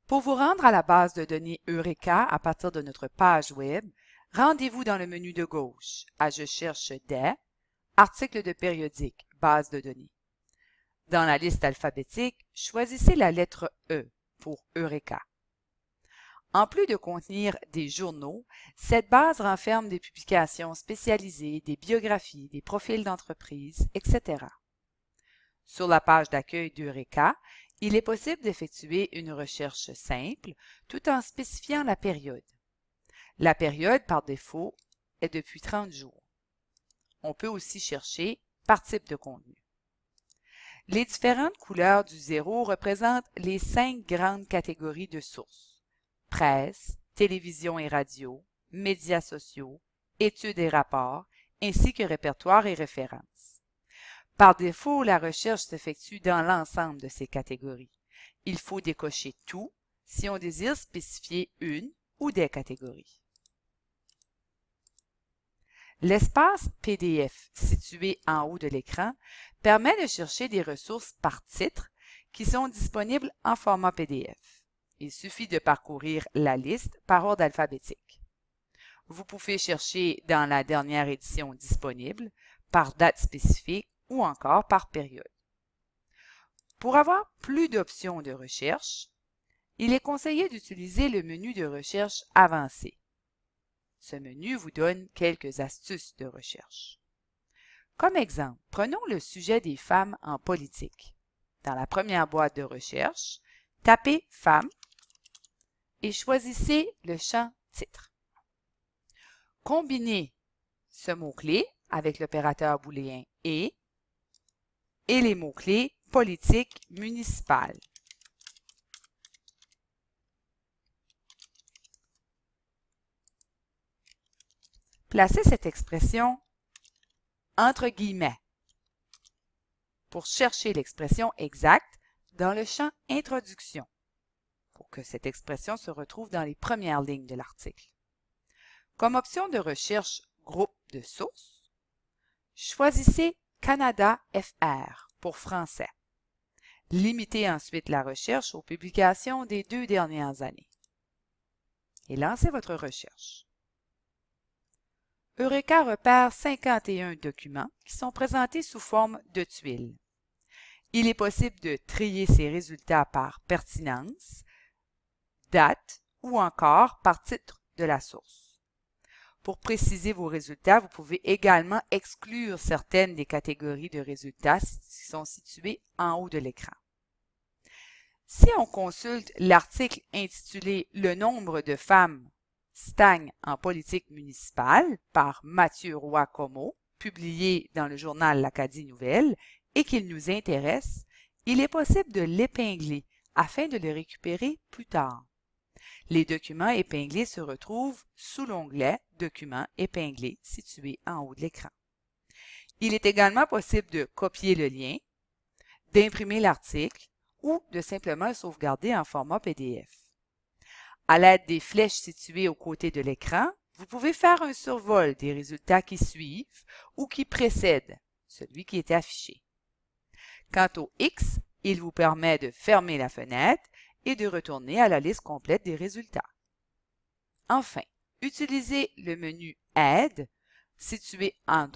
Pour vous rendre à la base de données Eureka à partir de notre page Web, rendez-vous dans le menu de gauche à Je cherche des, articles de périodique, base de données. Dans la liste alphabétique, choisissez la lettre E pour Eureka. En plus de contenir des journaux, cette base renferme des publications spécialisées, des biographies, des profils d'entreprise, etc. Sur la page d'accueil d'Eureka, il est possible d'effectuer une recherche simple tout en spécifiant la période. La période, par défaut, est depuis 30 jours. On peut aussi chercher par type de contenu. Les différentes couleurs du 0 représentent les 5 grandes catégories de sources: presse, télévision et radio, médias sociaux, études et rapports, ainsi que répertoire et références. Par défaut, la recherche s'effectue dans l'ensemble de ces catégories. Il faut décocher tout si on désire spécifier une ou des catégories. L'espace PDF situé en haut de l'écran permet de chercher des ressources par titre qui sont disponibles en format PDF. Il suffit de parcourir la liste par ordre alphabétique. Vous pouvez chercher dans la dernière édition disponible, par date spécifique ou encore par période. Pour avoir plus d'options de recherche, il est conseillé d'utiliser le menu de recherche avancé. Ce menu vous donne quelques astuces de recherche. Comme exemple, prenons le sujet des femmes en politique. Dans la première boîte de recherche, tapez « Femmes » et choisissez le champ « Titre ». Combinez ce mot-clé avec l'opérateur booléen « et les mots-clés « politique municipale ». Placez cette expression entre guillemets pour chercher l'expression exacte dans le champ « Introduction » pour que cette expression se retrouve dans les premières lignes de l'article. Comme option de recherche groupe de sources, choisissez Canada FR pour français. Limitez ensuite la recherche aux publications des 2 dernières années. Et lancez votre recherche. Eureka repère 51 documents qui sont présentés sous forme de tuiles. Il est possible de trier ces résultats par pertinence, date ou encore par titre de la source. Pour préciser vos résultats, vous pouvez également exclure certaines des catégories de résultats qui sont situées en haut de l'écran. Si on consulte l'article intitulé « Le nombre de femmes stagne en politique municipale » par Mathieu Roy-Comeau, publié dans le journal L'Acadie Nouvelle, et qu'il nous intéresse, il est possible de l'épingler afin de le récupérer plus tard. Les documents épinglés se retrouvent sous l'onglet « Documents épinglés » situé en haut de l'écran. Il est également possible de copier le lien, d'imprimer l'article ou de simplement le sauvegarder en format PDF. À l'aide des flèches situées aux côtés de l'écran, vous pouvez faire un survol des résultats qui suivent ou qui précèdent celui qui est affiché. Quant au X, il vous permet de fermer la fenêtre et de retourner à la liste complète des résultats. Enfin, utilisez le menu « Aide » situé en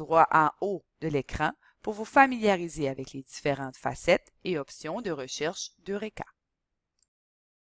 haut de l'écran pour vous familiariser avec les différentes facettes et options de recherche d'Eureka.